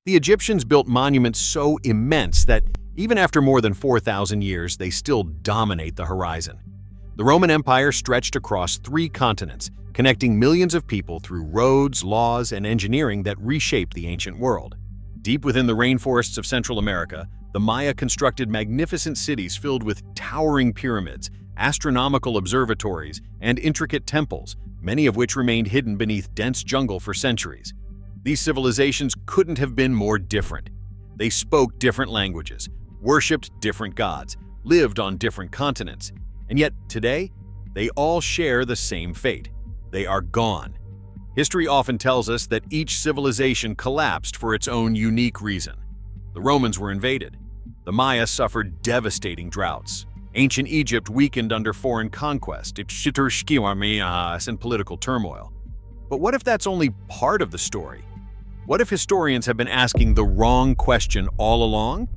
The Egyptians built monuments so immense that even after more than 4,000 years, they still dominate the horizon. The Roman Empire stretched across 3 continents, connecting millions of people through roads, laws, and engineering that reshaped the ancient world. Deep within the rainforests of Central America, the Maya constructed magnificent cities filled with towering pyramids, astronomical observatories, and intricate temples, many of which remained hidden beneath dense jungle for centuries. These civilizations couldn't have been more different. They spoke different languages, worshipped different gods, lived on different continents, and yet today, they all share the same fate. They are gone. History often tells us that each civilization collapsed for its own unique reason. The Romans were invaded. The Maya suffered devastating droughts. Ancient Egypt weakened under foreign conquest, and political turmoil. But what if that's only part of the story? What if historians have been asking the wrong question all along?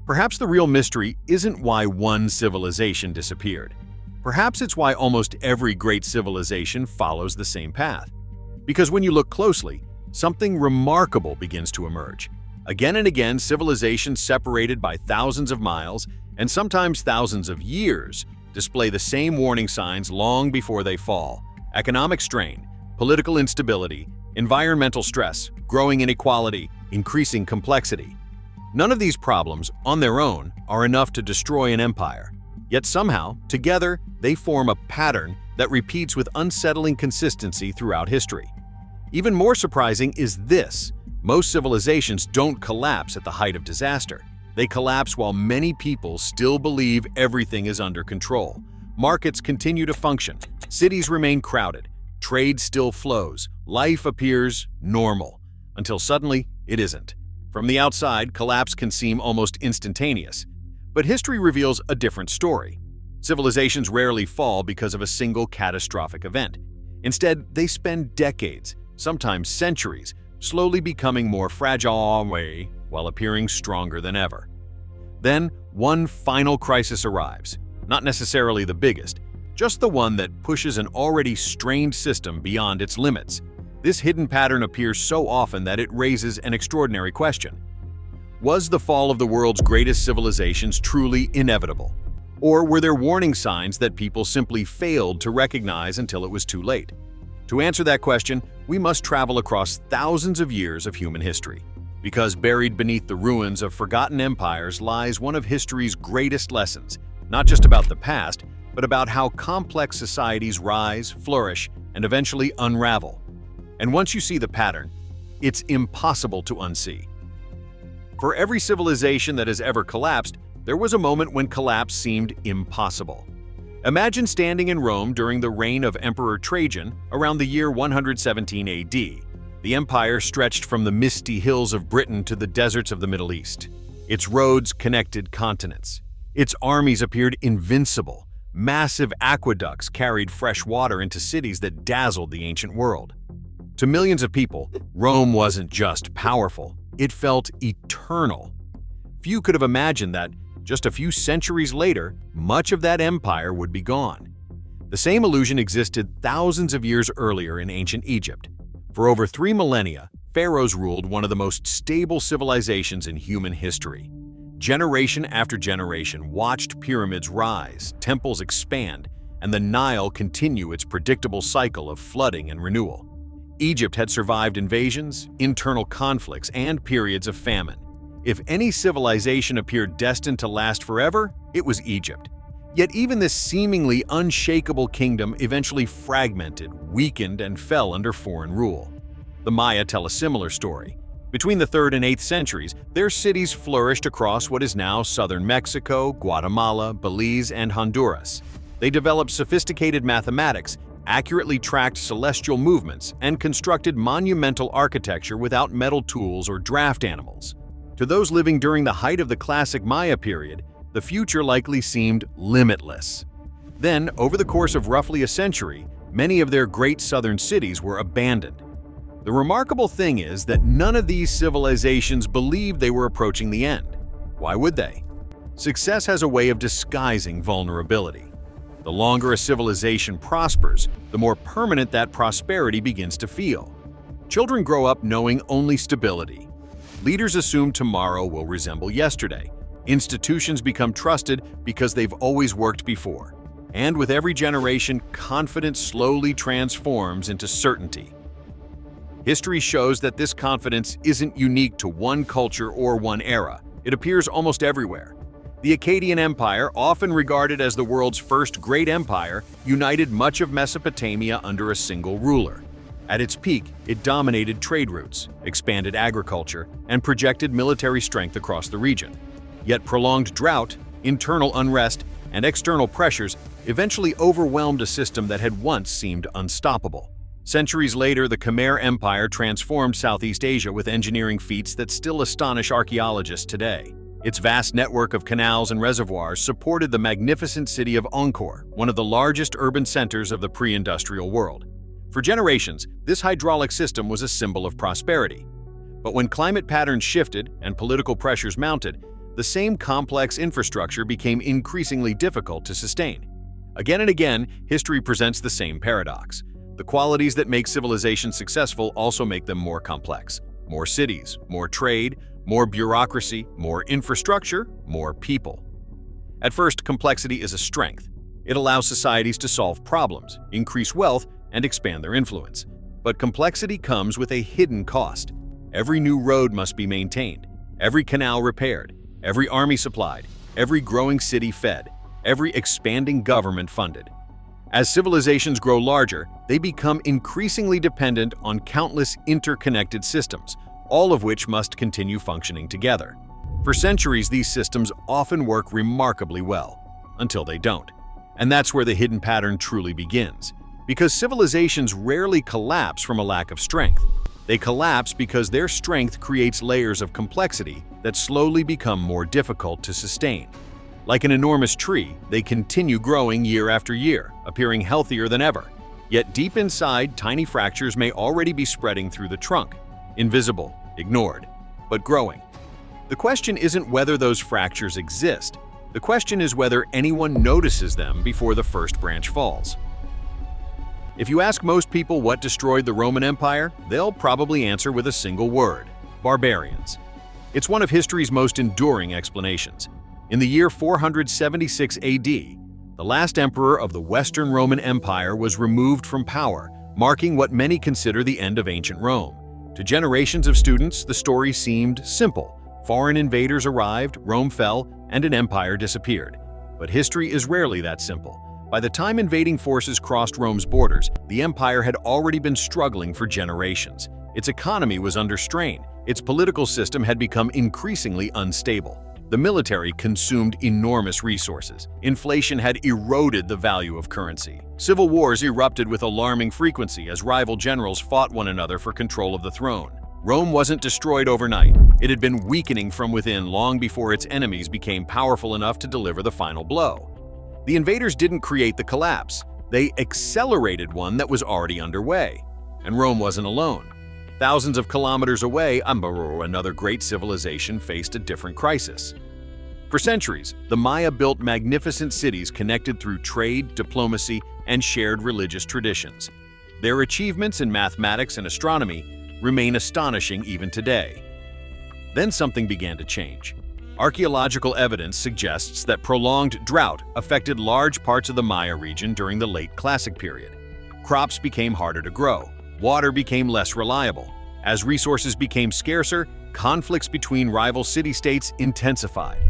Perhaps the real mystery isn't why one civilization disappeared. Perhaps it's why almost every great civilization follows the same path. Because when you look closely, something remarkable begins to emerge. Again and again, civilizations separated by thousands of miles, and sometimes thousands of years, display the same warning signs long before they fall. Economic strain, political instability, environmental stress, growing inequality, increasing complexity. None of these problems, on their own, are enough to destroy an empire. Yet somehow, together, they form a pattern that repeats with unsettling consistency throughout history. Even more surprising is this: most civilizations don't collapse at the height of disaster. They collapse while many people still believe everything is under control. Markets continue to function, cities remain crowded, trade still flows, life appears normal, until suddenly it isn't. From the outside, collapse can seem almost instantaneous. But history reveals a different story. Civilizations rarely fall because of a single catastrophic event. Instead, they spend decades, sometimes centuries, slowly becoming more fragile while appearing stronger than ever. Then, one final crisis arrives, not necessarily the biggest, just the one that pushes an already strained system beyond its limits. This hidden pattern appears so often that it raises an extraordinary question. Was the fall of the world's greatest civilizations truly inevitable? Or were there warning signs that people simply failed to recognize until it was too late? To answer that question, we must travel across thousands of years of human history. Because buried beneath the ruins of forgotten empires lies one of history's greatest lessons, not just about the past, but about how complex societies rise, flourish, and eventually unravel. And once you see the pattern, it's impossible to unsee. For every civilization that has ever collapsed, there was a moment when collapse seemed impossible. Imagine standing in Rome during the reign of Emperor Trajan around the year 117 AD. The empire stretched from the misty hills of Britain to the deserts of the Middle East. Its roads connected continents. Its armies appeared invincible. Massive aqueducts carried fresh water into cities that dazzled the ancient world. To millions of people, Rome wasn't just powerful, it felt eternal. Few could have imagined that, just a few centuries later, much of that empire would be gone. The same illusion existed thousands of years earlier in ancient Egypt. For over 3 millennia, pharaohs ruled one of the most stable civilizations in human history. Generation after generation watched pyramids rise, temples expand, and the Nile continue its predictable cycle of flooding and renewal. Egypt had survived invasions, internal conflicts, and periods of famine. If any civilization appeared destined to last forever, it was Egypt. Yet even this seemingly unshakable kingdom eventually fragmented, weakened, and fell under foreign rule. The Maya tell a similar story. Between the 3rd and 8th centuries, their cities flourished across what is now southern Mexico, Guatemala, Belize, and Honduras. They developed sophisticated mathematics, accurately tracked celestial movements, and constructed monumental architecture without metal tools or draft animals. To those living during the height of the classic Maya period, the future likely seemed limitless. Then, over the course of roughly a century, many of their great southern cities were abandoned. The remarkable thing is that none of these civilizations believed they were approaching the end. Why would they? Success has a way of disguising vulnerability. The longer a civilization prospers, the more permanent that prosperity begins to feel. Children grow up knowing only stability. Leaders assume tomorrow will resemble yesterday. Institutions become trusted because they've always worked before. And with every generation, confidence slowly transforms into certainty. History shows that this confidence isn't unique to one culture or one era. It appears almost everywhere. The Akkadian Empire, often regarded as the world's first great empire, united much of Mesopotamia under a single ruler. At its peak, it dominated trade routes, expanded agriculture, and projected military strength across the region. Yet prolonged drought, internal unrest, and external pressures eventually overwhelmed a system that had once seemed unstoppable. Centuries later, the Khmer Empire transformed Southeast Asia with engineering feats that still astonish archaeologists today. Its vast network of canals and reservoirs supported the magnificent city of Angkor, one of the largest urban centers of the pre-industrial world. For generations, this hydraulic system was a symbol of prosperity. But when climate patterns shifted and political pressures mounted, the same complex infrastructure became increasingly difficult to sustain. Again and again, history presents the same paradox. The qualities that make civilizations successful also make them more complex. More cities, more trade, more bureaucracy, more infrastructure, more people. At first, complexity is a strength. It allows societies to solve problems, increase wealth, and expand their influence. But complexity comes with a hidden cost. Every new road must be maintained, every canal repaired, every army supplied, every growing city fed, every expanding government funded. As civilizations grow larger, they become increasingly dependent on countless interconnected systems, all of which must continue functioning together. For centuries, these systems often work remarkably well, until they don't. And that's where the hidden pattern truly begins. Because civilizations rarely collapse from a lack of strength. They collapse because their strength creates layers of complexity that slowly become more difficult to sustain. Like an enormous tree, they continue growing year after year, appearing healthier than ever. Yet deep inside, tiny fractures may already be spreading through the trunk. Invisible, ignored, but growing. The question isn't whether those fractures exist. The question is whether anyone notices them before the first branch falls. If you ask most people what destroyed the Roman Empire, they'll probably answer with a single word: barbarians. It's one of history's most enduring explanations. In the year 476 AD, the last emperor of the Western Roman Empire was removed from power, marking what many consider the end of ancient Rome. To generations of students, the story seemed simple. Foreign invaders arrived, Rome fell, and an empire disappeared. But history is rarely that simple. By the time invading forces crossed Rome's borders, the empire had already been struggling for generations. Its economy was under strain. Its political system had become increasingly unstable. The military consumed enormous resources. Inflation had eroded the value of currency. Civil wars erupted with alarming frequency as rival generals fought one another for control of the throne. Rome wasn't destroyed overnight. It had been weakening from within long before its enemies became powerful enough to deliver the final blow. The invaders didn't create the collapse. They accelerated one that was already underway. And Rome wasn't alone. Thousands of kilometers away, another great civilization faced a different crisis. For centuries, the Maya built magnificent cities connected through trade, diplomacy, and shared religious traditions. Their achievements in mathematics and astronomy remain astonishing even today. Then something began to change. Archaeological evidence suggests that prolonged drought affected large parts of the Maya region during the late Classic period. Crops became harder to grow. Water became less reliable. As resources became scarcer, conflicts between rival city-states intensified.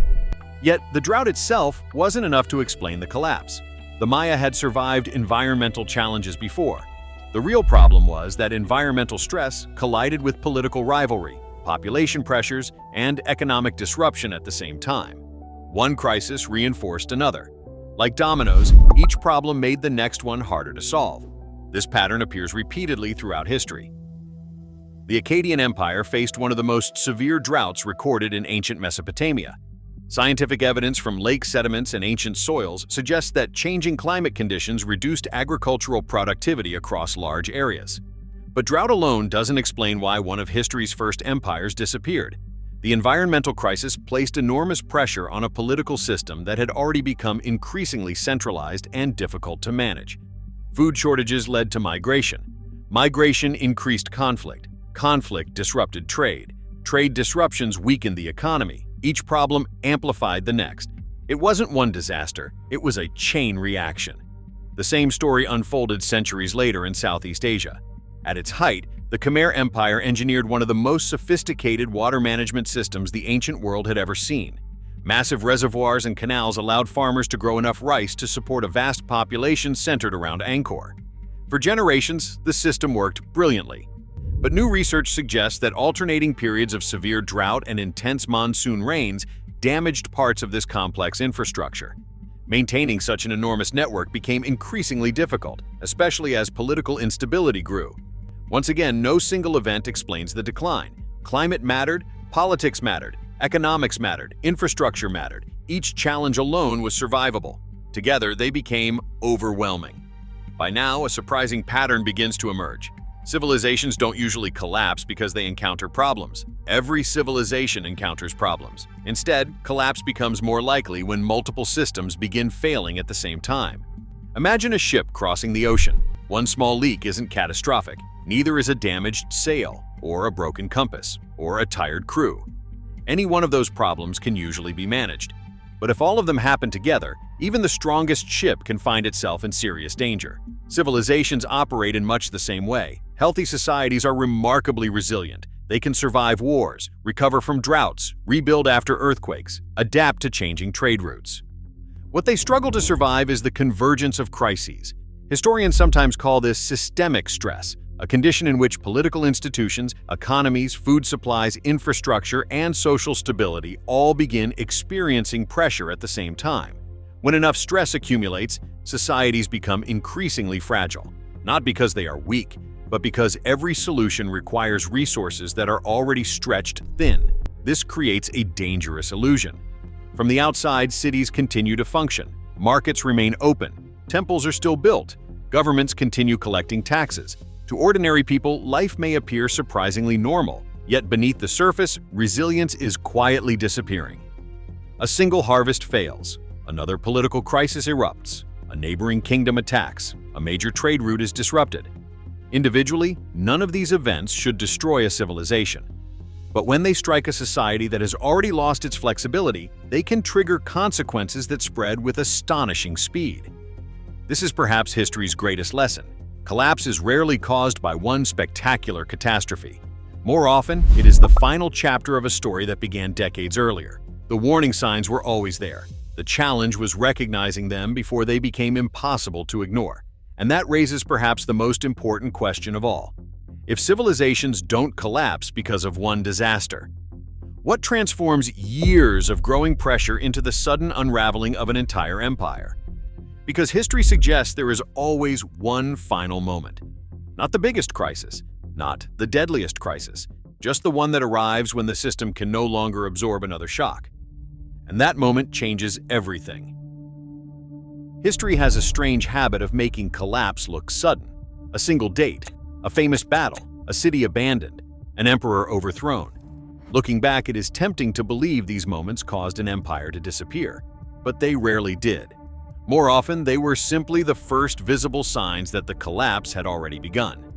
Yet, the drought itself wasn't enough to explain the collapse. The Maya had survived environmental challenges before. The real problem was that environmental stress collided with political rivalry, population pressures, and economic disruption at the same time. One crisis reinforced another. Like dominoes, each problem made the next one harder to solve. This pattern appears repeatedly throughout history. The Akkadian Empire faced one of the most severe droughts recorded in ancient Mesopotamia. Scientific evidence from lake sediments and ancient soils suggests that changing climate conditions reduced agricultural productivity across large areas. But drought alone doesn't explain why one of history's first empires disappeared. The environmental crisis placed enormous pressure on a political system that had already become increasingly centralized and difficult to manage. Food shortages led to migration. Migration increased conflict. Conflict disrupted trade. Trade disruptions weakened the economy. Each problem amplified the next. It wasn't one disaster, it was a chain reaction. The same story unfolded centuries later in Southeast Asia. At its height, the Khmer Empire engineered one of the most sophisticated water management systems the ancient world had ever seen. Massive reservoirs and canals allowed farmers to grow enough rice to support a vast population centered around Angkor. For generations, the system worked brilliantly. But new research suggests that alternating periods of severe drought and intense monsoon rains damaged parts of this complex infrastructure. Maintaining such an enormous network became increasingly difficult, especially as political instability grew. Once again, no single event explains the decline. Climate mattered, politics mattered, economics mattered, infrastructure mattered. Each challenge alone was survivable. Together, they became overwhelming. By now, a surprising pattern begins to emerge. Civilizations don't usually collapse because they encounter problems. Every civilization encounters problems. Instead, collapse becomes more likely when multiple systems begin failing at the same time. Imagine a ship crossing the ocean. One small leak isn't catastrophic. Neither is a damaged sail, or a broken compass, or a tired crew. Any one of those problems can usually be managed. But if all of them happen together, even the strongest ship can find itself in serious danger. Civilizations operate in much the same way. Healthy societies are remarkably resilient. They can survive wars, recover from droughts, rebuild after earthquakes, adapt to changing trade routes. What they struggle to survive is the convergence of crises. Historians sometimes call this systemic stress, a condition in which political institutions, economies, food supplies, infrastructure, and social stability all begin experiencing pressure at the same time. When enough stress accumulates, societies become increasingly fragile, not because they are weak, but because every solution requires resources that are already stretched thin. This creates a dangerous illusion. From the outside, cities continue to function, markets remain open, temples are still built, governments continue collecting taxes. To ordinary people, life may appear surprisingly normal, yet beneath the surface, resilience is quietly disappearing. A single harvest fails, another political crisis erupts, a neighboring kingdom attacks, a major trade route is disrupted. Individually, none of these events should destroy a civilization. But when they strike a society that has already lost its flexibility, they can trigger consequences that spread with astonishing speed. This is perhaps history's greatest lesson. Collapse is rarely caused by one spectacular catastrophe. More often, it is the final chapter of a story that began decades earlier. The warning signs were always there. The challenge was recognizing them before they became impossible to ignore. And that raises perhaps the most important question of all. If civilizations don't collapse because of one disaster, what transforms years of growing pressure into the sudden unraveling of an entire empire? Because history suggests there is always one final moment. Not the biggest crisis, not the deadliest crisis, just the one that arrives when the system can no longer absorb another shock. And that moment changes everything. History has a strange habit of making collapse look sudden. A single date, a famous battle, a city abandoned, an emperor overthrown. Looking back, it is tempting to believe these moments caused an empire to disappear, but they rarely did. More often, they were simply the first visible signs that the collapse had already begun.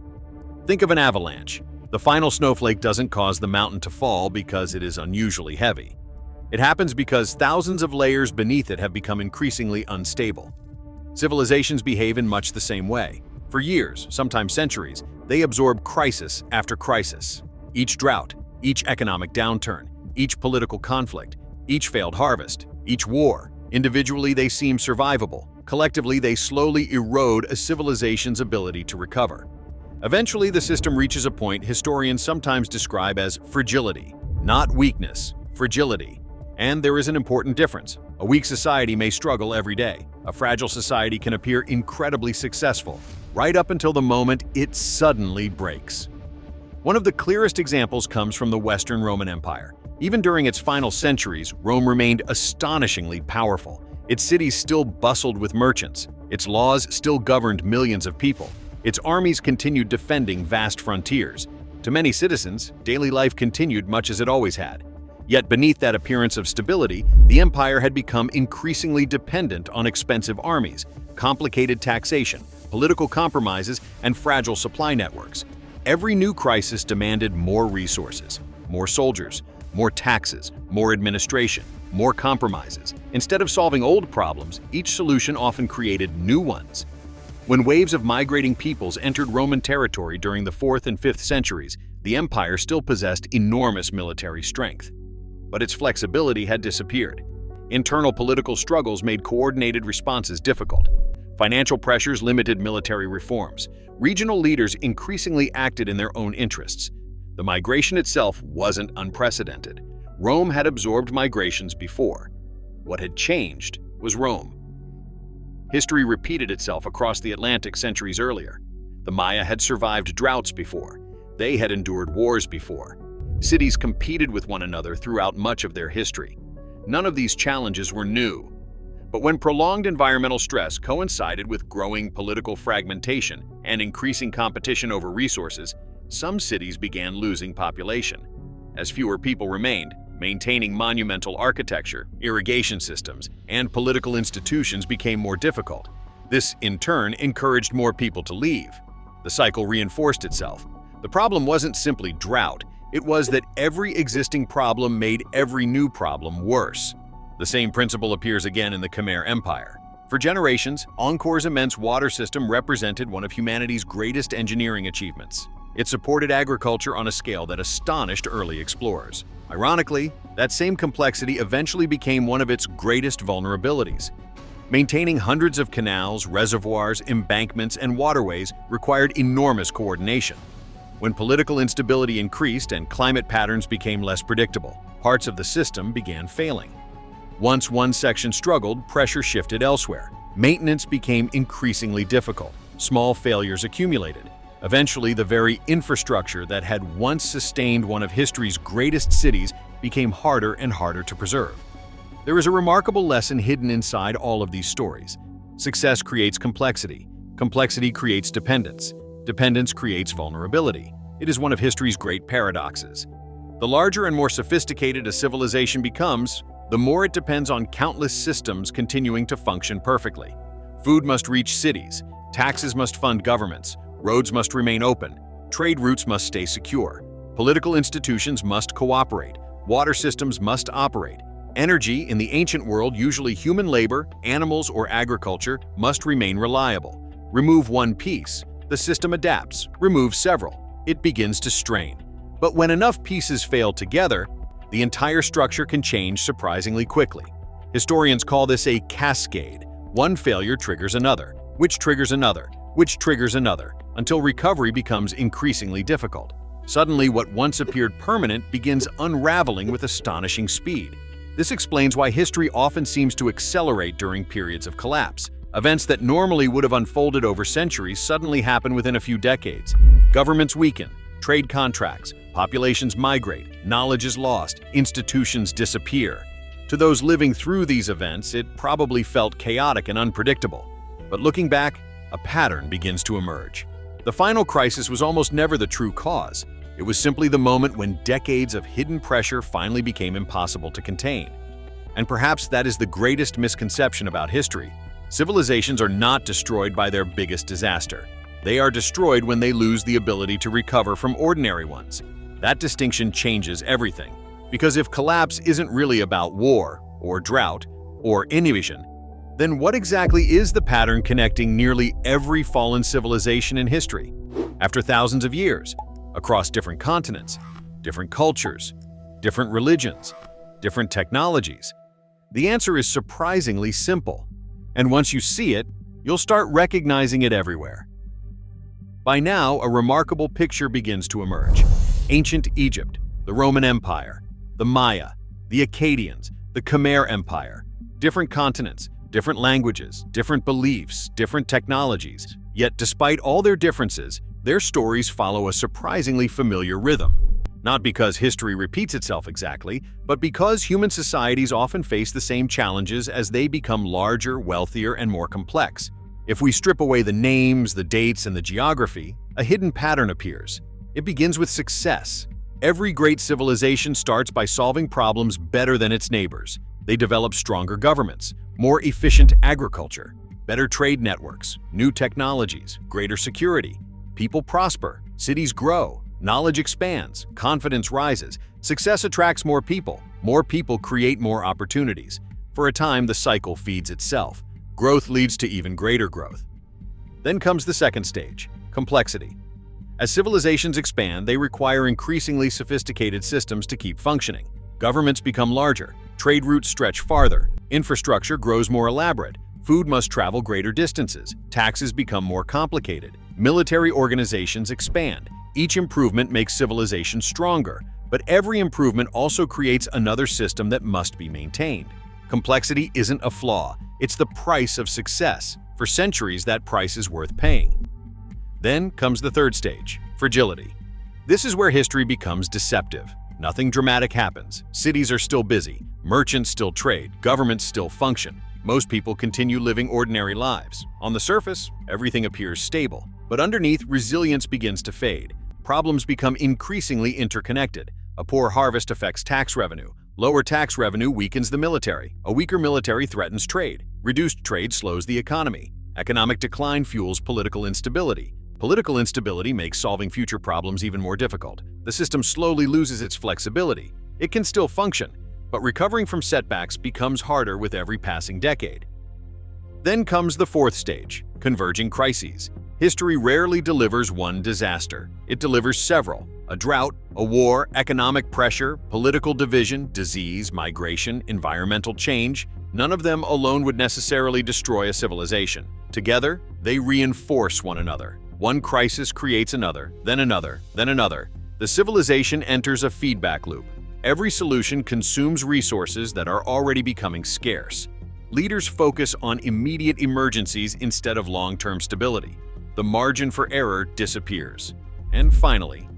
Think of an avalanche. The final snowflake doesn't cause the mountain to fall because it is unusually heavy. It happens because thousands of layers beneath it have become increasingly unstable. Civilizations behave in much the same way. For years, sometimes centuries, they absorb crisis after crisis. Each drought, each economic downturn, each political conflict, each failed harvest, each war. Individually, they seem survivable. Collectively, they slowly erode a civilization's ability to recover. Eventually, the system reaches a point historians sometimes describe as fragility. Not weakness, fragility. And there is an important difference. A weak society may struggle every day. A fragile society can appear incredibly successful, right up until the moment it suddenly breaks. One of the clearest examples comes from the Western Roman Empire. Even during its final centuries, Rome remained astonishingly powerful. Its cities still bustled with merchants. Its laws still governed millions of people. Its armies continued defending vast frontiers. To many citizens, daily life continued much as it always had. Yet beneath that appearance of stability, the empire had become increasingly dependent on expensive armies, complicated taxation, political compromises, and fragile supply networks. Every new crisis demanded more resources. more soldiers, more taxes, more administration, more compromises. Instead of solving old problems, each solution often created new ones. When waves of migrating peoples entered Roman territory during the 4th and 5th centuries, the empire still possessed enormous military strength. But its flexibility had disappeared. Internal political struggles made coordinated responses difficult. Financial pressures limited military reforms. Regional leaders increasingly acted in their own interests. The migration itself wasn't unprecedented. Rome had absorbed migrations before. What had changed was Rome. History repeated itself across the Atlantic centuries earlier. The Maya had survived droughts before. They had endured wars before. Cities competed with one another throughout much of their history. None of these challenges were new. But when prolonged environmental stress coincided with growing political fragmentation and increasing competition over resources, some cities began losing population. As fewer people remained, maintaining monumental architecture, irrigation systems, and political institutions became more difficult. This, in turn, encouraged more people to leave. The cycle reinforced itself. The problem wasn't simply drought, it was that every existing problem made every new problem worse. The same principle appears again in the Khmer Empire. For generations, Angkor's immense water system represented one of humanity's greatest engineering achievements. It supported agriculture on a scale that astonished early explorers. Ironically, that same complexity eventually became one of its greatest vulnerabilities. Maintaining hundreds of canals, reservoirs, embankments, and waterways required enormous coordination. When political instability increased and climate patterns became less predictable, parts of the system began failing. Once one section struggled, pressure shifted elsewhere. Maintenance became increasingly difficult. Small failures accumulated. Eventually, the very infrastructure that had once sustained one of history's greatest cities became harder and harder to preserve. There is a remarkable lesson hidden inside all of these stories. Success creates complexity. Complexity creates dependence. Dependence creates vulnerability. It is one of history's great paradoxes. The larger and more sophisticated a civilization becomes, the more it depends on countless systems continuing to function perfectly. Food must reach cities, taxes must fund governments, roads must remain open, trade routes must stay secure, political institutions must cooperate, water systems must operate. Energy, in the ancient world usually human labor, animals, or agriculture, must remain reliable. Remove one piece, the system adapts. Remove several, it begins to strain. But when enough pieces fail together, the entire structure can change surprisingly quickly. Historians call this a cascade. One failure triggers another, which triggers another, which triggers another, until recovery becomes increasingly difficult. Suddenly, what once appeared permanent begins unraveling with astonishing speed. This explains why history often seems to accelerate during periods of collapse. Events that normally would have unfolded over centuries suddenly happen within a few decades. Governments weaken, trade contracts, populations migrate, knowledge is lost, institutions disappear. To those living through these events, it probably felt chaotic and unpredictable. But looking back, a pattern begins to emerge. The final crisis was almost never the true cause. It was simply the moment when decades of hidden pressure finally became impossible to contain. And perhaps that is the greatest misconception about history. Civilizations are not destroyed by their biggest disaster. They are destroyed when they lose the ability to recover from ordinary ones. That distinction changes everything. Because if collapse isn't really about war, or drought, or invasion, then what exactly is the pattern connecting nearly every fallen civilization in history? After thousands of years, across different continents, different cultures, different religions, different technologies, the answer is surprisingly simple. And once you see it, you'll start recognizing it everywhere. By now, a remarkable picture begins to emerge. Ancient Egypt, the Roman Empire, the Maya, the Akkadians, the Khmer Empire, different continents, different languages, different beliefs, different technologies. Yet despite all their differences, their stories follow a surprisingly familiar rhythm. Not because history repeats itself exactly, but because human societies often face the same challenges as they become larger, wealthier, and more complex. If we strip away the names, the dates, and the geography, a hidden pattern appears. It begins with success. Every great civilization starts by solving problems better than its neighbors. They develop stronger governments, more efficient agriculture, better trade networks, new technologies, greater security. People prosper, cities grow, Knowledge expands, confidence rises, success attracts more people create more opportunities. For a time, the cycle feeds itself. Growth leads to even greater growth. Then comes the second stage, complexity. As civilizations expand, they require increasingly sophisticated systems to keep functioning. Governments become larger, trade routes stretch farther, infrastructure grows more elaborate, food must travel greater distances, taxes become more complicated, military organizations expand. Each improvement makes civilization stronger, but every improvement also creates another system that must be maintained. Complexity isn't a flaw, it's the price of success. For centuries, that price is worth paying. Then comes the third stage, fragility. This is where history becomes deceptive. Nothing dramatic happens. Cities are still busy, merchants still trade, governments still function. Most people continue living ordinary lives. On the surface, everything appears stable, but underneath, resilience begins to fade. Problems become increasingly interconnected. A poor harvest affects tax revenue. Lower tax revenue weakens the military. A weaker military threatens trade. Reduced trade slows the economy. Economic decline fuels political instability. Political instability makes solving future problems even more difficult. The system slowly loses its flexibility. It can still function, but recovering from setbacks becomes harder with every passing decade. Then comes the fourth stage, converging crises. History rarely delivers one disaster. It delivers several. A drought, a war, economic pressure, political division, disease, migration, environmental change. None of them alone would necessarily destroy a civilization. Together, they reinforce one another. One crisis creates another, then another, then another. The civilization enters a feedback loop. Every solution consumes resources that are already becoming scarce. Leaders focus on immediate emergencies instead of long-term stability. The margin for error disappears. And finally,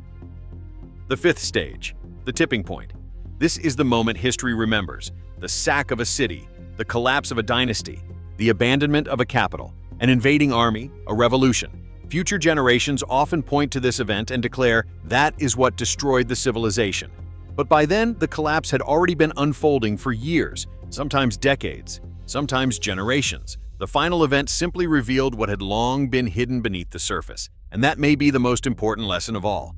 the fifth stage, the tipping point. This is the moment history remembers: the sack of a city, the collapse of a dynasty, the abandonment of a capital, an invading army, a revolution. Future generations often point to this event and declare that is what destroyed the civilization. But by then, the collapse had already been unfolding for years, sometimes decades, sometimes generations. The final event simply revealed what had long been hidden beneath the surface, and that may be the most important lesson of all.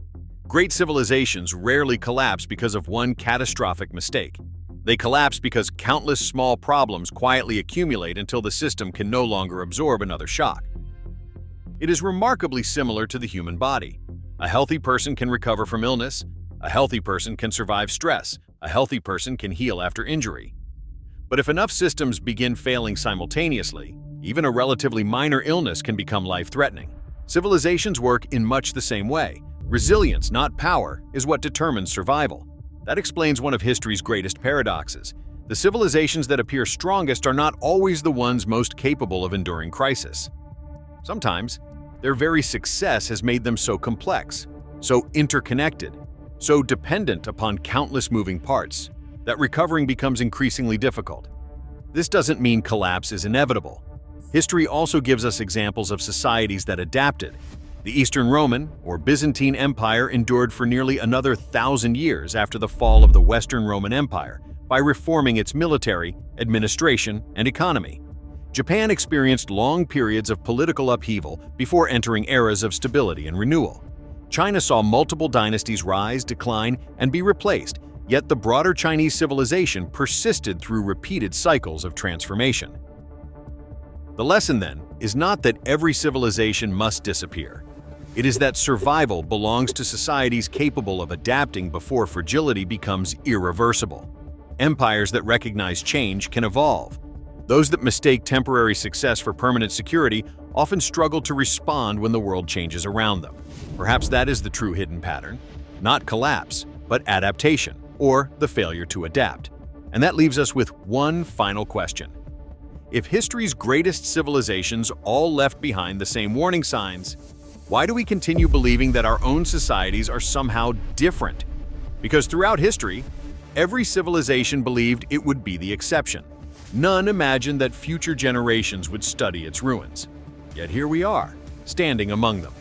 Great civilizations rarely collapse because of one catastrophic mistake. They collapse because countless small problems quietly accumulate until the system can no longer absorb another shock. It is remarkably similar to the human body. A healthy person can recover from illness. A healthy person can survive stress. A healthy person can heal after injury. But if enough systems begin failing simultaneously, even a relatively minor illness can become life-threatening. Civilizations work in much the same way. Resilience, not power, is what determines survival. That explains one of history's greatest paradoxes. The civilizations that appear strongest are not always the ones most capable of enduring crisis. Sometimes, their very success has made them so complex, so interconnected, so dependent upon countless moving parts, that recovering becomes increasingly difficult. This doesn't mean collapse is inevitable. History also gives us examples of societies that adapted. The Eastern Roman, or Byzantine Empire, endured for nearly another 1,000 years after the fall of the Western Roman Empire by reforming its military, administration, and economy. Japan experienced long periods of political upheaval before entering eras of stability and renewal. China saw multiple dynasties rise, decline, and be replaced, yet the broader Chinese civilization persisted through repeated cycles of transformation. The lesson, then, is not that every civilization must disappear. It is that survival belongs to societies capable of adapting before fragility becomes irreversible. Empires that recognize change can evolve. Those that mistake temporary success for permanent security often struggle to respond when the world changes around them. Perhaps that is the true hidden pattern. Not collapse, but adaptation, or the failure to adapt. And that leaves us with one final question. If history's greatest civilizations all left behind the same warning signs, why do we continue believing that our own societies are somehow different? Because throughout history, every civilization believed it would be the exception. None imagined that future generations would study its ruins. Yet here we are, standing among them.